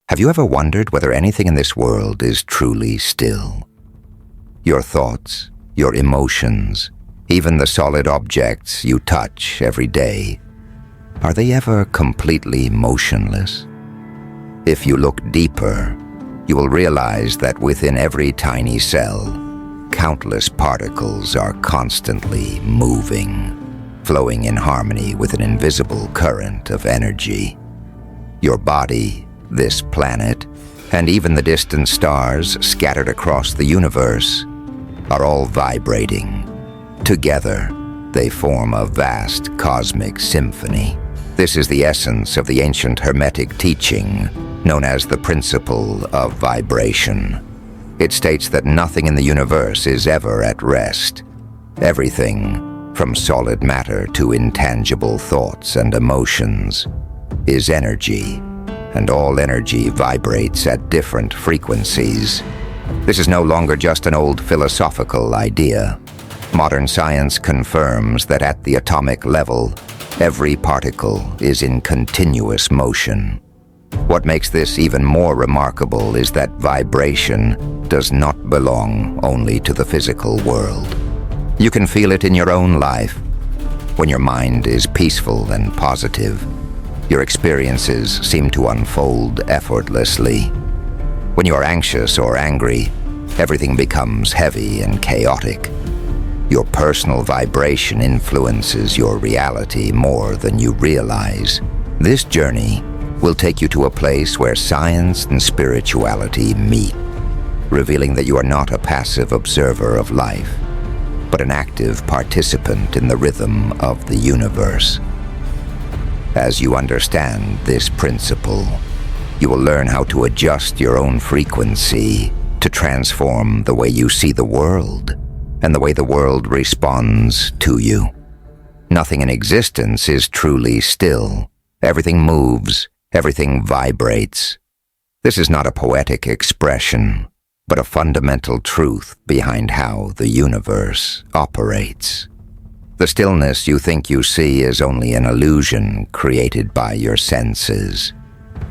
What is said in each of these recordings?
Have you ever wondered whether anything in this world is truly still? Your thoughts, your emotions, even the solid objects you touch every day, are they ever completely motionless? If you look deeper, you will realize that within every tiny cell, countless particles are constantly moving, flowing in harmony with an invisible current of energy. Your body, this planet, and even the distant stars scattered across the universe are all vibrating. Together, they form a vast cosmic symphony. This is the essence of the ancient Hermetic teaching known as the principle of vibration. It states that nothing in the universe is ever at rest. Everything, from solid matter to intangible thoughts and emotions, is energy, and all energy vibrates at different frequencies. This is no longer just an old philosophical idea. Modern science confirms that at the atomic level, every particle is in continuous motion. What makes this even more remarkable is that vibration does not belong only to the physical world. You can feel it in your own life. When your mind is peaceful and positive, your experiences seem to unfold effortlessly. When you are anxious or angry, everything becomes heavy and chaotic. Your personal vibration influences your reality more than you realize. This journey will take you to a place where science and spirituality meet, revealing that you are not a passive observer of life, but an active participant in the rhythm of the universe. As you understand this principle, you will learn how to adjust your own frequency to transform the way you see the world and the way the world responds to you. Nothing in existence is truly still. Everything moves, everything vibrates. This is not a poetic expression, but a fundamental truth behind how the universe operates. The stillness you think you see is only an illusion created by your senses.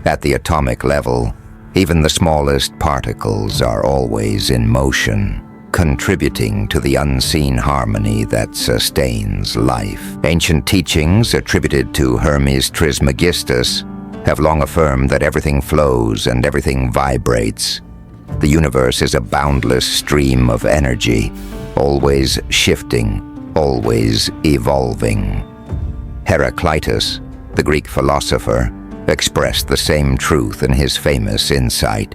At the atomic level, even the smallest particles are always in motion, contributing to the unseen harmony that sustains life. Ancient teachings attributed to Hermes Trismegistus have long affirmed that everything flows and everything vibrates. The universe is a boundless stream of energy, always shifting, always evolving. Heraclitus, the Greek philosopher, expressed the same truth in his famous insight.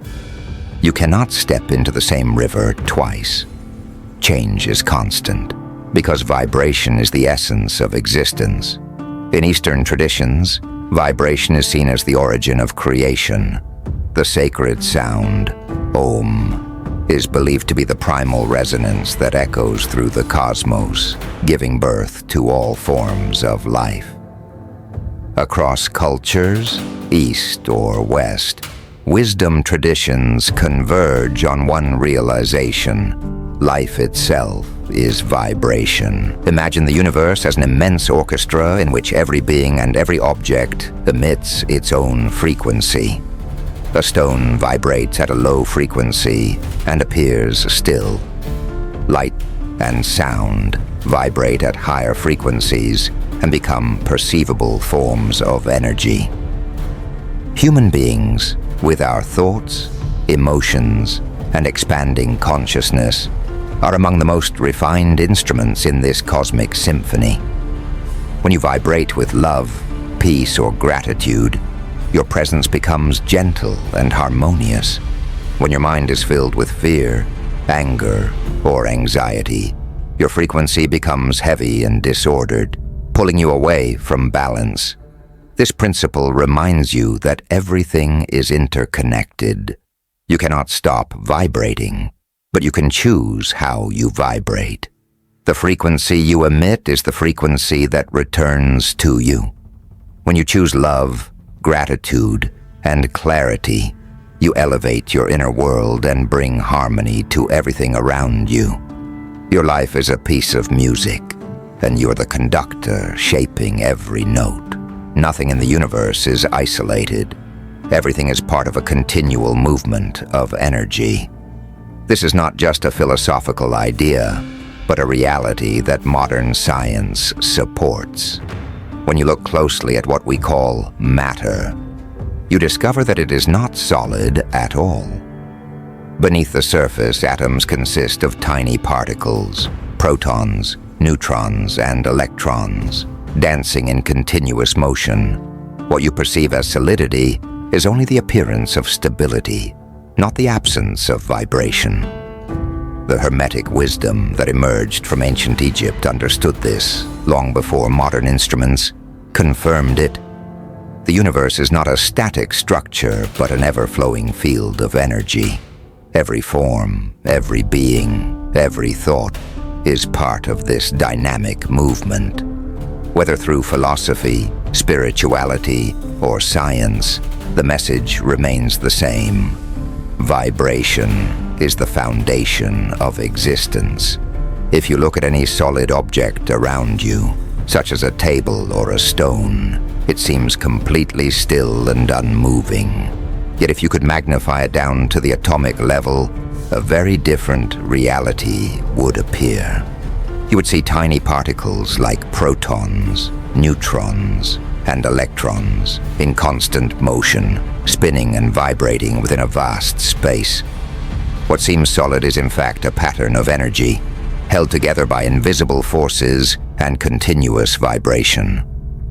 You cannot step into the same river twice. Change is constant, because vibration is the essence of existence. In Eastern traditions, vibration is seen as the origin of creation. The sacred sound, Om, is believed to be the primal resonance that echoes through the cosmos, giving birth to all forms of life. Across cultures, East or West, wisdom traditions converge on one realization: life itself is vibration. Imagine the universe as an immense orchestra in which every being and every object emits its own frequency. A stone vibrates at a low frequency and appears still. Light and sound vibrate at higher frequencies and become perceivable forms of energy. Human beings, with our thoughts, emotions, and expanding consciousness, are among the most refined instruments in this cosmic symphony. When you vibrate with love, peace, or gratitude, your presence becomes gentle and harmonious. When your mind is filled with fear, anger, or anxiety, your frequency becomes heavy and disordered, pulling you away from balance. This principle reminds you that everything is interconnected. You cannot stop vibrating, but you can choose how you vibrate. The frequency you emit is the frequency that returns to you. When you choose love, gratitude, and clarity, you elevate your inner world and bring harmony to everything around you. Your life is a piece of music, and you're the conductor shaping every note. Nothing in the universe is isolated. Everything is part of a continual movement of energy. This is not just a philosophical idea, but a reality that modern science supports. When you look closely at what we call matter, you discover that it is not solid at all. Beneath the surface, atoms consist of tiny particles, protons, neutrons, and electrons, dancing in continuous motion. What you perceive as solidity is only the appearance of stability, not the absence of vibration. The Hermetic wisdom that emerged from ancient Egypt understood this long before modern instruments confirmed it. The universe is not a static structure, but an ever-flowing field of energy. Every form, every being, every thought is part of this dynamic movement. Whether through philosophy, spirituality, or science, the message remains the same. Vibration is the foundation of existence. If you look at any solid object around you, such as a table or a stone, it seems completely still and unmoving. Yet if you could magnify it down to the atomic level, a very different reality would appear. You would see tiny particles like protons, neutrons, and electrons in constant motion, spinning and vibrating within a vast space. What seems solid is in fact a pattern of energy, held together by invisible forces and continuous vibration.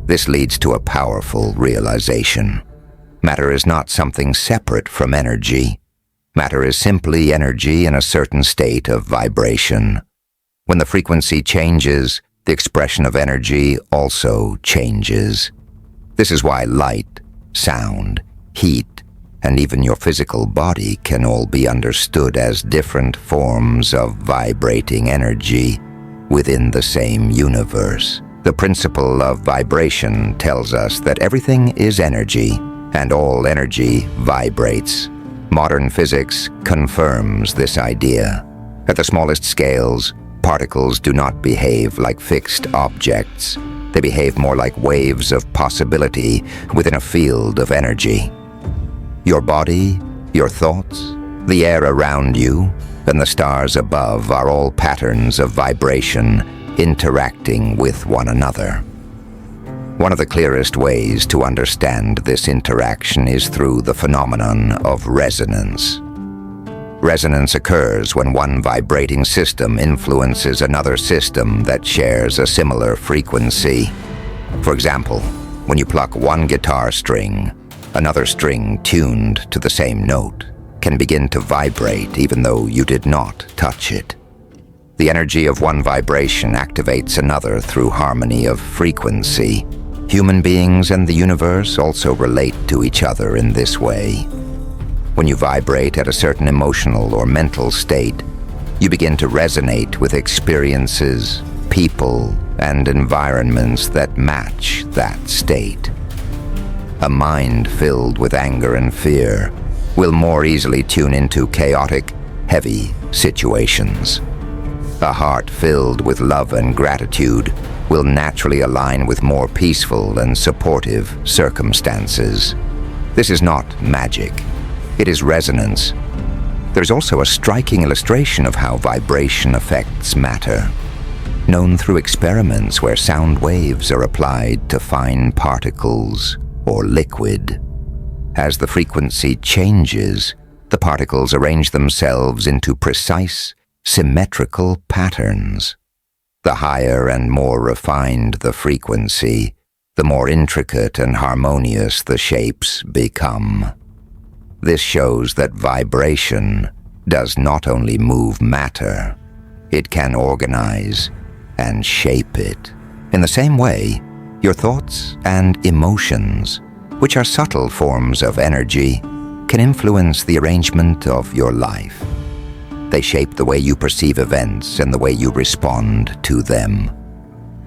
This leads to a powerful realization. Matter is not something separate from energy. Matter is simply energy in a certain state of vibration. When the frequency changes, the expression of energy also changes. This is why light, sound, heat, and even your physical body can all be understood as different forms of vibrating energy within the same universe. The principle of vibration tells us that everything is energy, and all energy vibrates. Modern physics confirms this idea. At the smallest scales, particles do not behave like fixed objects. They behave more like waves of possibility within a field of energy. Your body, your thoughts, the air around you, and the stars above are all patterns of vibration interacting with one another. One of the clearest ways to understand this interaction is through the phenomenon of resonance. Resonance occurs when one vibrating system influences another system that shares a similar frequency. For example, when you pluck one guitar string, another string tuned to the same note can begin to vibrate even though you did not touch it. The energy of one vibration activates another through harmony of frequency. Human beings and the universe also relate to each other in this way. When you vibrate at a certain emotional or mental state, you begin to resonate with experiences, people, and environments that match that state. A mind filled with anger and fear will more easily tune into chaotic, heavy situations. A heart filled with love and gratitude will naturally align with more peaceful and supportive circumstances. This is not magic. It is resonance. There's also a striking illustration of how vibration affects matter, known through experiments where sound waves are applied to fine particles or liquid. As the frequency changes, the particles arrange themselves into precise, symmetrical patterns. The higher and more refined the frequency, the more intricate and harmonious the shapes become. This shows that vibration does not only move matter, it can organize and shape it. In the same way, your thoughts and emotions, which are subtle forms of energy, can influence the arrangement of your life. They shape the way you perceive events and the way you respond to them.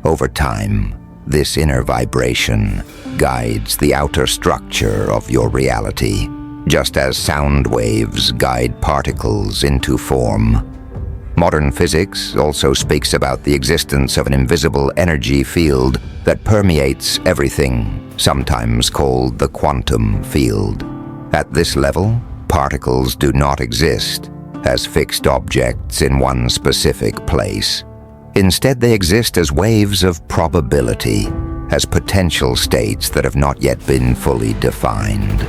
Over time, this inner vibration guides the outer structure of your reality, just as sound waves guide particles into form. Modern physics also speaks about the existence of an invisible energy field that permeates everything, sometimes called the quantum field. At this level, particles do not exist as fixed objects in one specific place. Instead, they exist as waves of probability, as potential states that have not yet been fully defined.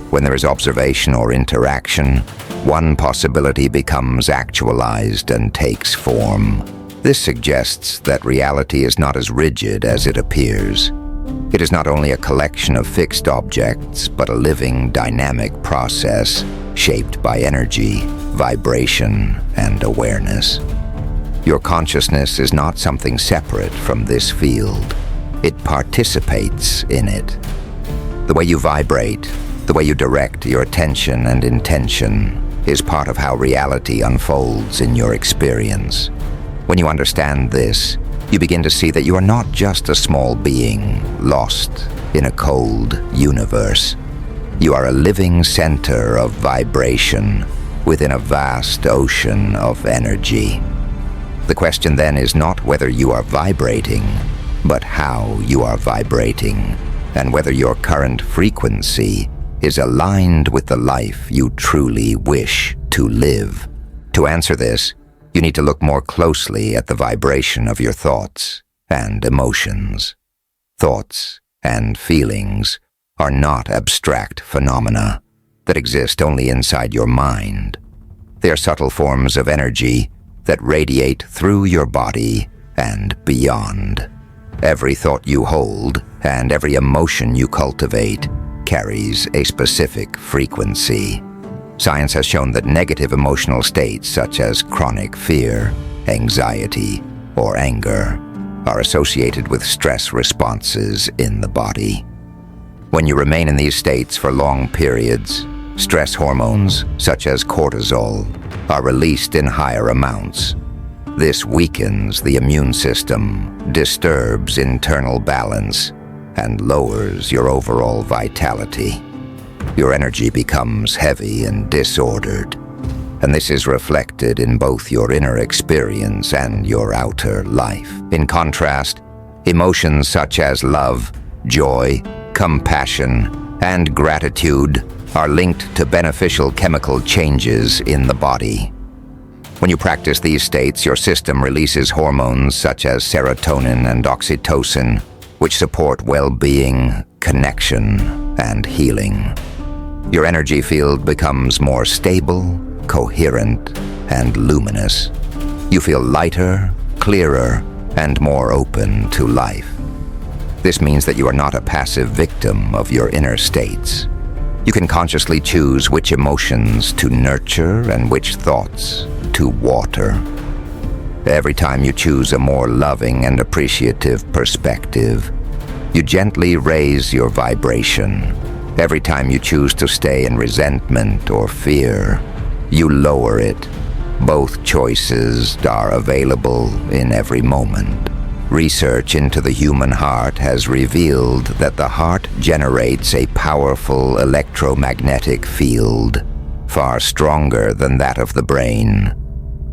When there is observation or interaction, one possibility becomes actualized and takes form. This suggests that reality is not as rigid as it appears. It is not only a collection of fixed objects, but a living, dynamic process shaped by energy, vibration, and awareness. Your consciousness is not something separate from this field. It participates in it. The way you vibrate, the way you direct your attention and intention, is part of how reality unfolds in your experience. When you understand this, you begin to see that you are not just a small being lost in a cold universe. You are a living center of vibration within a vast ocean of energy. The question then is not whether you are vibrating, but how you are vibrating, and whether your current frequency is aligned with the life you truly wish to live. To answer this, you need to look more closely at the vibration of your thoughts and emotions. Thoughts and feelings are not abstract phenomena that exist only inside your mind. They are subtle forms of energy that radiate through your body and beyond. Every thought you hold and every emotion you cultivate carries a specific frequency. Science has shown that negative emotional states such as chronic fear, anxiety, or anger are associated with stress responses in the body. When you remain in these states for long periods, stress hormones such as cortisol are released in higher amounts. This weakens the immune system, disturbs internal balance, and lowers your overall vitality. Your energy becomes heavy and disordered, and this is reflected in both your inner experience and your outer life. In contrast, emotions such as love, joy, compassion, and gratitude are linked to beneficial chemical changes in the body. When you practice these states, your system releases hormones such as serotonin and oxytocin, which support well-being, connection, and healing. Your energy field becomes more stable, coherent, and luminous. You feel lighter, clearer, and more open to life. This means that you are not a passive victim of your inner states. You can consciously choose which emotions to nurture and which thoughts to water. Every time you choose a more loving and appreciative perspective, you gently raise your vibration. Every time you choose to stay in resentment or fear, you lower it. Both choices are available in every moment. Research into the human heart has revealed that the heart generates a powerful electromagnetic field, far stronger than that of the brain.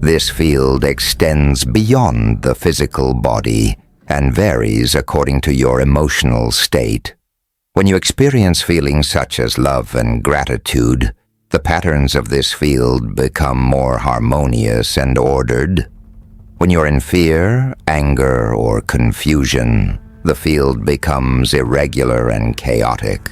This field extends beyond the physical body and varies according to your emotional state. When you experience feelings such as love and gratitude, the patterns of this field become more harmonious and ordered. When you're in fear, anger, or confusion, the field becomes irregular and chaotic.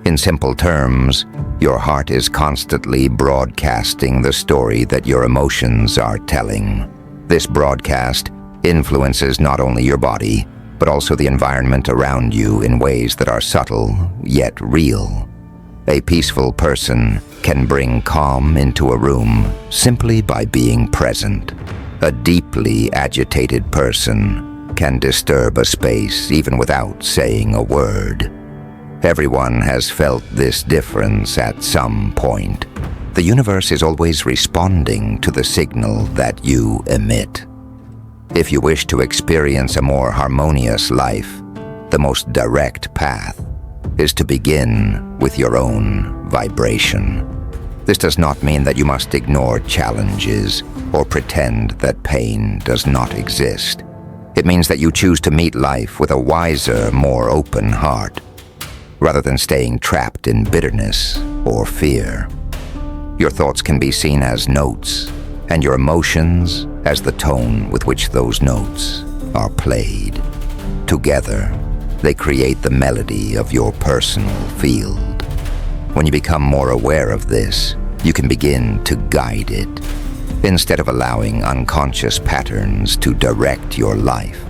In simple terms, your heart is constantly broadcasting the story that your emotions are telling. This broadcast influences not only your body, but also the environment around you in ways that are subtle, yet real. A peaceful person can bring calm into a room simply by being present. A deeply agitated person can disturb a space even without saying a word. Everyone has felt this difference at some point. The universe is always responding to the signal that you emit. If you wish to experience a more harmonious life, the most direct path is to begin with your own vibration. This does not mean that you must ignore challenges or pretend that pain does not exist. It means that you choose to meet life with a wiser, more open heart. rather than staying trapped in bitterness or fear. Your thoughts can be seen as notes, and your emotions as the tone with which those notes are played. Together, they create the melody of your personal field. When you become more aware of this, you can begin to guide it. Instead of allowing unconscious patterns to direct your life,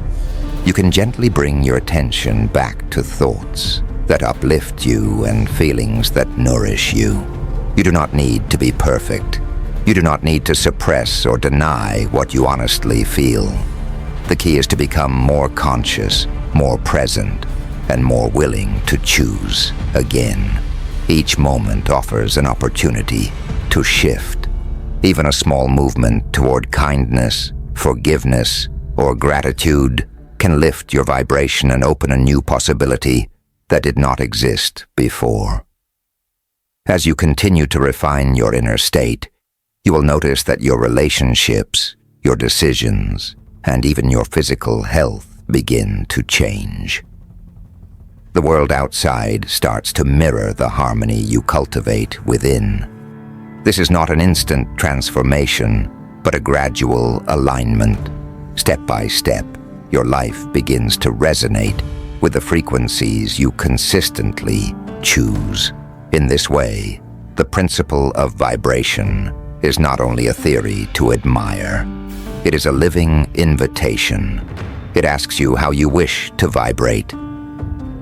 you can gently bring your attention back to thoughts that uplift you and feelings that nourish you. You do not need to be perfect. You do not need to suppress or deny what you honestly feel. The key is to become more conscious, more present, and more willing to choose again. Each moment offers an opportunity to shift. Even a small movement toward kindness, forgiveness, or gratitude can lift your vibration and open a new possibility that did not exist before. As you continue to refine your inner state, you will notice that your relationships, your decisions, and even your physical health begin to change. The world outside starts to mirror the harmony you cultivate within. This is not an instant transformation, but a gradual alignment. Step by step, your life begins to resonate with the frequencies you consistently choose. In this way, the principle of vibration is not only a theory to admire, it is a living invitation. It asks you how you wish to vibrate,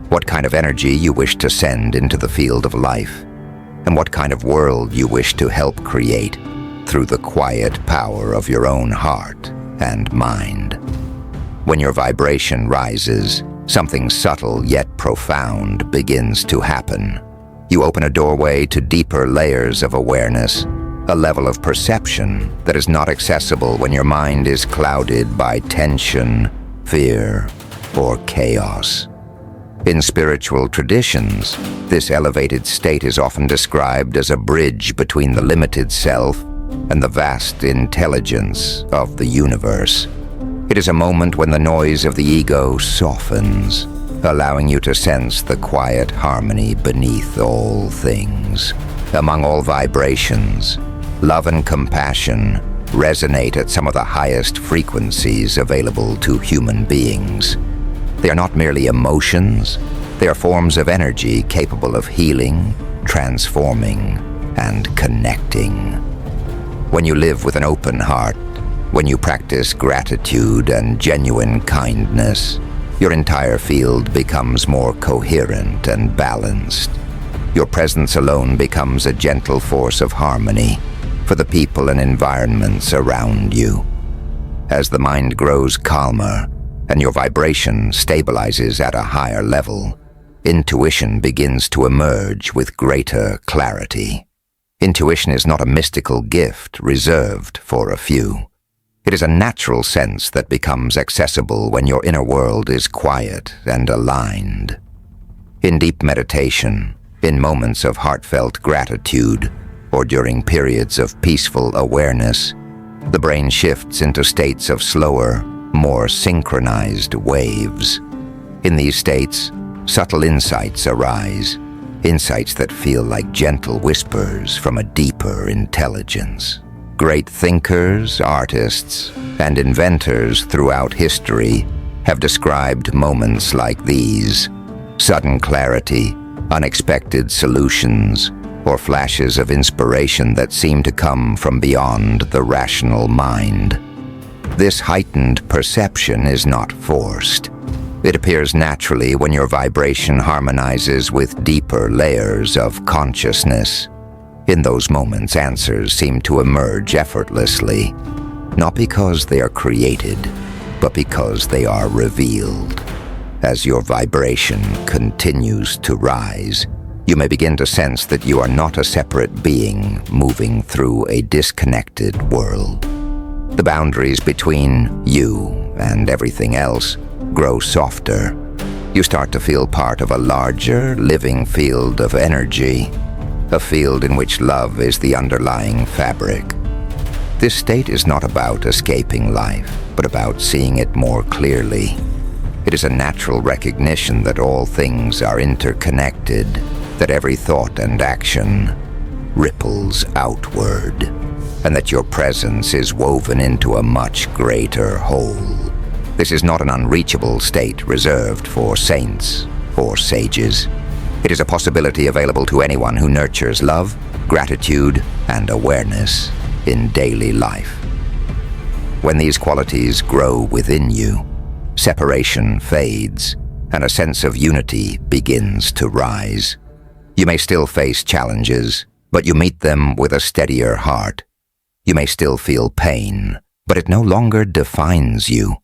what kind of energy you wish to send into the field of life, and what kind of world you wish to help create through the quiet power of your own heart and mind. When your vibration rises, something subtle yet profound begins to happen. You open a doorway to deeper layers of awareness, a level of perception that is not accessible when your mind is clouded by tension, fear, or chaos. In spiritual traditions, this elevated state is often described as a bridge between the limited self and the vast intelligence of the universe. It is a moment when the noise of the ego softens, allowing you to sense the quiet harmony beneath all things. Among all vibrations, love and compassion resonate at some of the highest frequencies available to human beings. They are not merely emotions, they are forms of energy capable of healing, transforming, and connecting. When you live with an open heart, when you practice gratitude and genuine kindness, your entire field becomes more coherent and balanced. Your presence alone becomes a gentle force of harmony for the people and environments around you. As the mind grows calmer and your vibration stabilizes at a higher level, intuition begins to emerge with greater clarity. Intuition is not a mystical gift reserved for a few. It is a natural sense that becomes accessible when your inner world is quiet and aligned. In deep meditation, in moments of heartfelt gratitude, or during periods of peaceful awareness, the brain shifts into states of slower, more synchronized waves. In these states, subtle insights arise, insights that feel like gentle whispers from a deeper intelligence. Great thinkers, artists, and inventors throughout history have described moments like these: sudden clarity, unexpected solutions, or flashes of inspiration that seem to come from beyond the rational mind. This heightened perception is not forced. It appears naturally when your vibration harmonizes with deeper layers of consciousness. In those moments, answers seem to emerge effortlessly, not because they are created, but because they are revealed. As your vibration continues to rise, you may begin to sense that you are not a separate being moving through a disconnected world. The boundaries between you and everything else grow softer. You start to feel part of a larger, living field of energy, a field in which love is the underlying fabric. This state is not about escaping life, but about seeing it more clearly. It is a natural recognition that all things are interconnected, that every thought and action ripples outward, and that your presence is woven into a much greater whole. This is not an unreachable state reserved for saints or sages. It is a possibility available to anyone who nurtures love, gratitude, and awareness in daily life. When these qualities grow within you, separation fades, and a sense of unity begins to rise. You may still face challenges, but you meet them with a steadier heart. You may still feel pain, but it no longer defines you.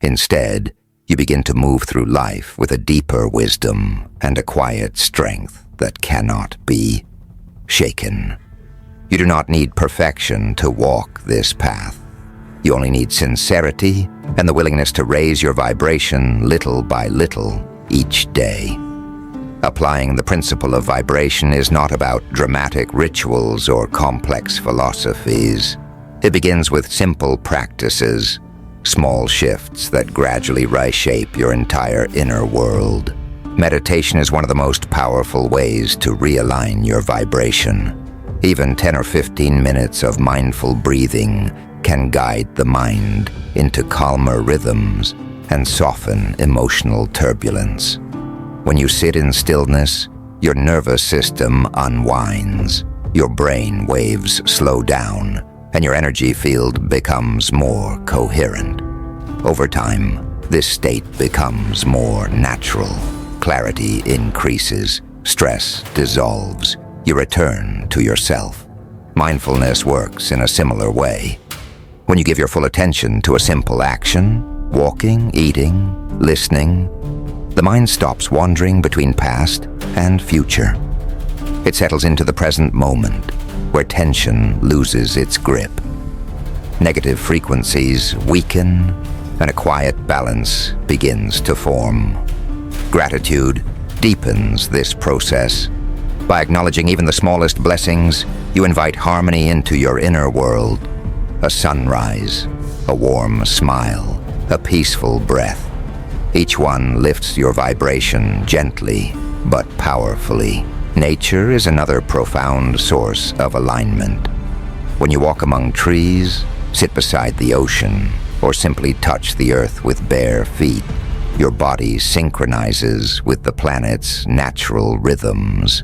Instead, you begin to move through life with a deeper wisdom and a quiet strength that cannot be shaken. You do not need perfection to walk this path. You only need sincerity and the willingness to raise your vibration little by little each day. Applying the principle of vibration is not about dramatic rituals or complex philosophies. It begins with simple practices, small shifts that gradually reshape your entire inner world. Meditation is one of the most powerful ways to realign your vibration. Even 10 or 15 minutes of mindful breathing can guide the mind into calmer rhythms and soften emotional turbulence. When you sit in stillness, your nervous system unwinds, your brain waves slow down, and your energy field becomes more coherent. Over time, this state becomes more natural. Clarity increases, stress dissolves, you return to yourself. Mindfulness works in a similar way. When you give your full attention to a simple action, walking, eating, listening, the mind stops wandering between past and future. It settles into the present moment, where tension loses its grip. Negative frequencies weaken, and a quiet balance begins to form. Gratitude deepens this process. By acknowledging even the smallest blessings, you invite harmony into your inner world. A sunrise, a warm smile, a peaceful breath. Each one lifts your vibration gently but powerfully. Nature is another profound source of alignment. When you walk among trees, sit beside the ocean, or simply touch the earth with bare feet, your body synchronizes with the planet's natural rhythms.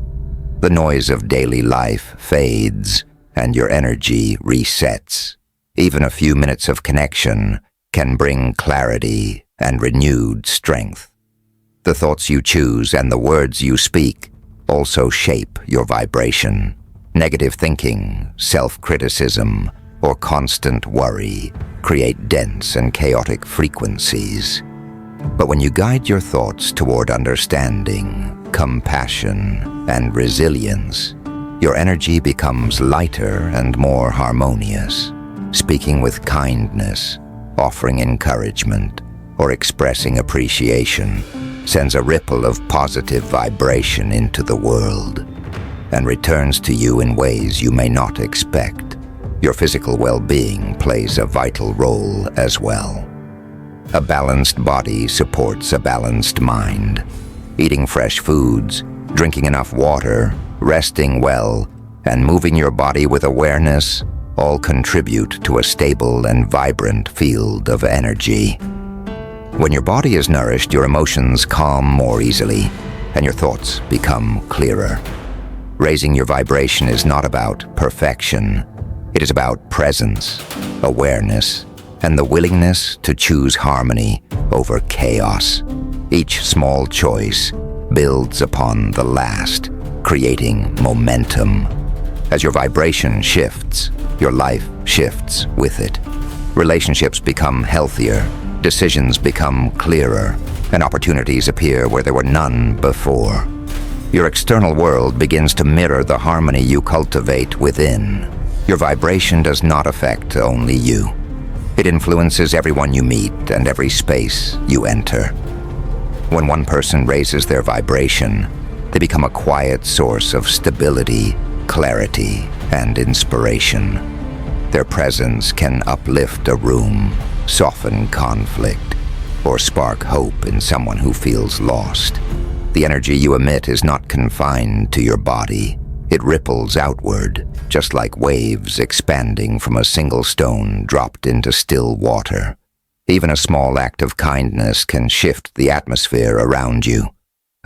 The noise of daily life fades, and your energy resets. Even a few minutes of connection can bring clarity and renewed strength. The thoughts you choose and the words you speak also shape your vibration. Negative thinking, self-criticism, or constant worry create dense and chaotic frequencies. But when you guide your thoughts toward understanding, compassion, and resilience, your energy becomes lighter and more harmonious. Speaking with kindness, offering encouragement, or expressing appreciation sends a ripple of positive vibration into the world and returns to you in ways you may not expect. Your physical well-being plays a vital role as well. A balanced body supports a balanced mind. Eating fresh foods, drinking enough water, resting well, and moving your body with awareness all contribute to a stable and vibrant field of energy. When your body is nourished, your emotions calm more easily, and your thoughts become clearer. Raising your vibration is not about perfection. It is about presence, awareness, and the willingness to choose harmony over chaos. Each small choice builds upon the last, creating momentum. As your vibration shifts, your life shifts with it. Relationships become healthier, decisions become clearer, and opportunities appear where there were none before. Your external world begins to mirror the harmony you cultivate within. Your vibration does not affect only you. It influences everyone you meet and every space you enter. When one person raises their vibration, they become a quiet source of stability, clarity, and inspiration. Their presence can uplift a room, soften conflict, or spark hope in someone who feels lost. The energy you emit is not confined to your body. It ripples outward, just like waves expanding from a single stone dropped into still water. Even a small act of kindness can shift the atmosphere around you.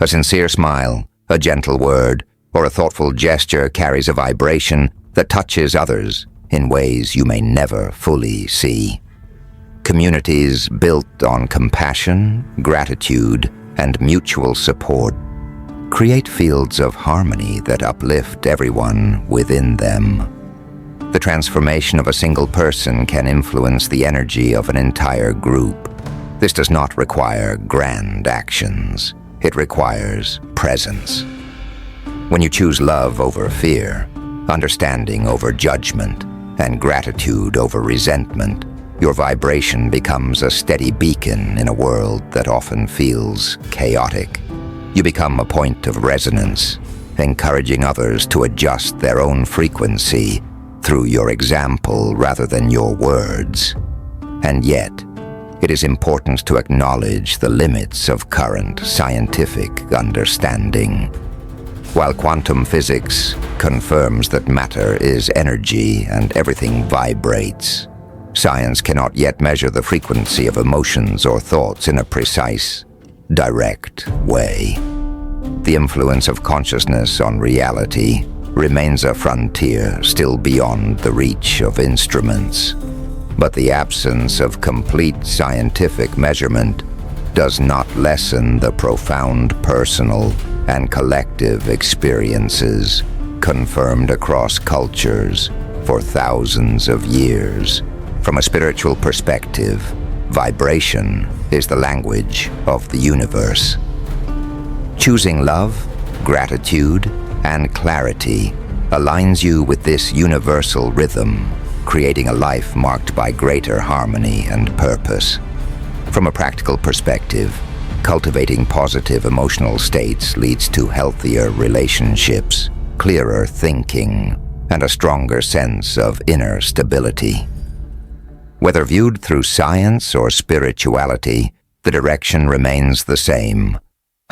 A sincere smile, a gentle word, or a thoughtful gesture carries a vibration that touches others in ways you may never fully see. Communities built on compassion, gratitude, and mutual support create fields of harmony that uplift everyone within them. The transformation of a single person can influence the energy of an entire group. This does not require grand actions. It requires presence. When you choose love over fear, understanding over judgment, and gratitude over resentment, your vibration becomes a steady beacon in a world that often feels chaotic. You become a point of resonance, encouraging others to adjust their own frequency through your example rather than your words. And yet, it is important to acknowledge the limits of current scientific understanding. While quantum physics confirms that matter is energy and everything vibrates, science cannot yet measure the frequency of emotions or thoughts in a precise, direct way. The influence of consciousness on reality remains a frontier still beyond the reach of instruments. But the absence of complete scientific measurement does not lessen the profound personal and collective experiences confirmed across cultures for thousands of years. From a spiritual perspective, vibration is the language of the universe. Choosing love, gratitude, and clarity aligns you with this universal rhythm, creating a life marked by greater harmony and purpose. From a practical perspective, cultivating positive emotional states leads to healthier relationships, clearer thinking, and a stronger sense of inner stability. Whether viewed through science or spirituality, the direction remains the same.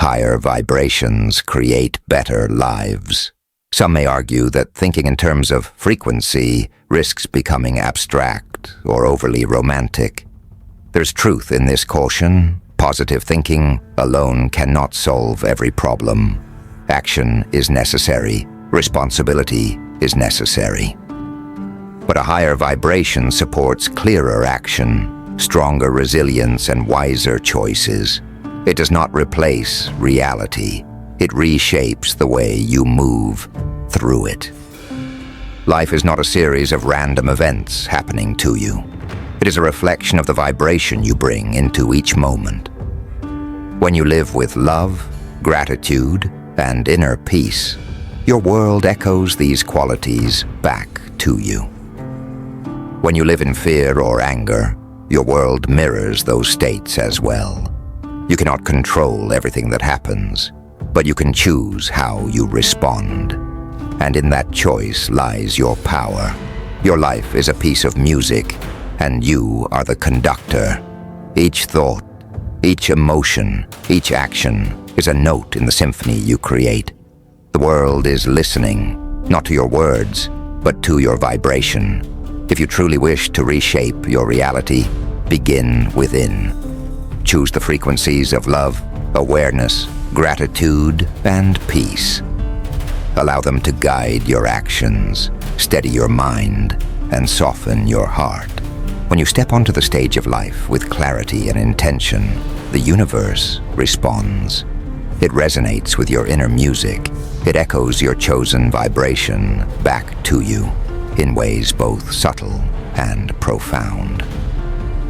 Higher vibrations create better lives. Some may argue that thinking in terms of frequency risks becoming abstract or overly romantic. There's truth in this caution. Positive thinking alone cannot solve every problem. Action is necessary. Responsibility is necessary. But a higher vibration supports clearer action, stronger resilience, and wiser choices. It does not replace reality. It reshapes the way you move through it. Life is not a series of random events happening to you. It is a reflection of the vibration you bring into each moment. When you live with love, gratitude, and inner peace, your world echoes these qualities back to you. When you live in fear or anger, your world mirrors those states as well. You cannot control everything that happens, but you can choose how you respond. And in that choice lies your power. Your life is a piece of music, and you are the conductor. Each thought, each emotion, each action is a note in the symphony you create. The world is listening, not to your words, but to your vibration. If you truly wish to reshape your reality, begin within. Choose the frequencies of love, awareness, gratitude, and peace. Allow them to guide your actions, steady your mind, and soften your heart. When you step onto the stage of life with clarity and intention, the universe responds. It resonates with your inner music. It echoes your chosen vibration back to you in ways both subtle and profound.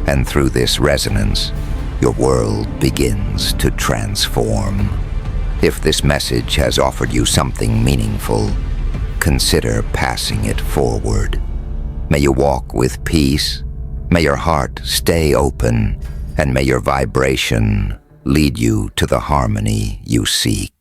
And through this resonance, your world begins to transform. If this message has offered you something meaningful, consider passing it forward. May you walk with peace, may your heart stay open, and may your vibration lead you to the harmony you seek.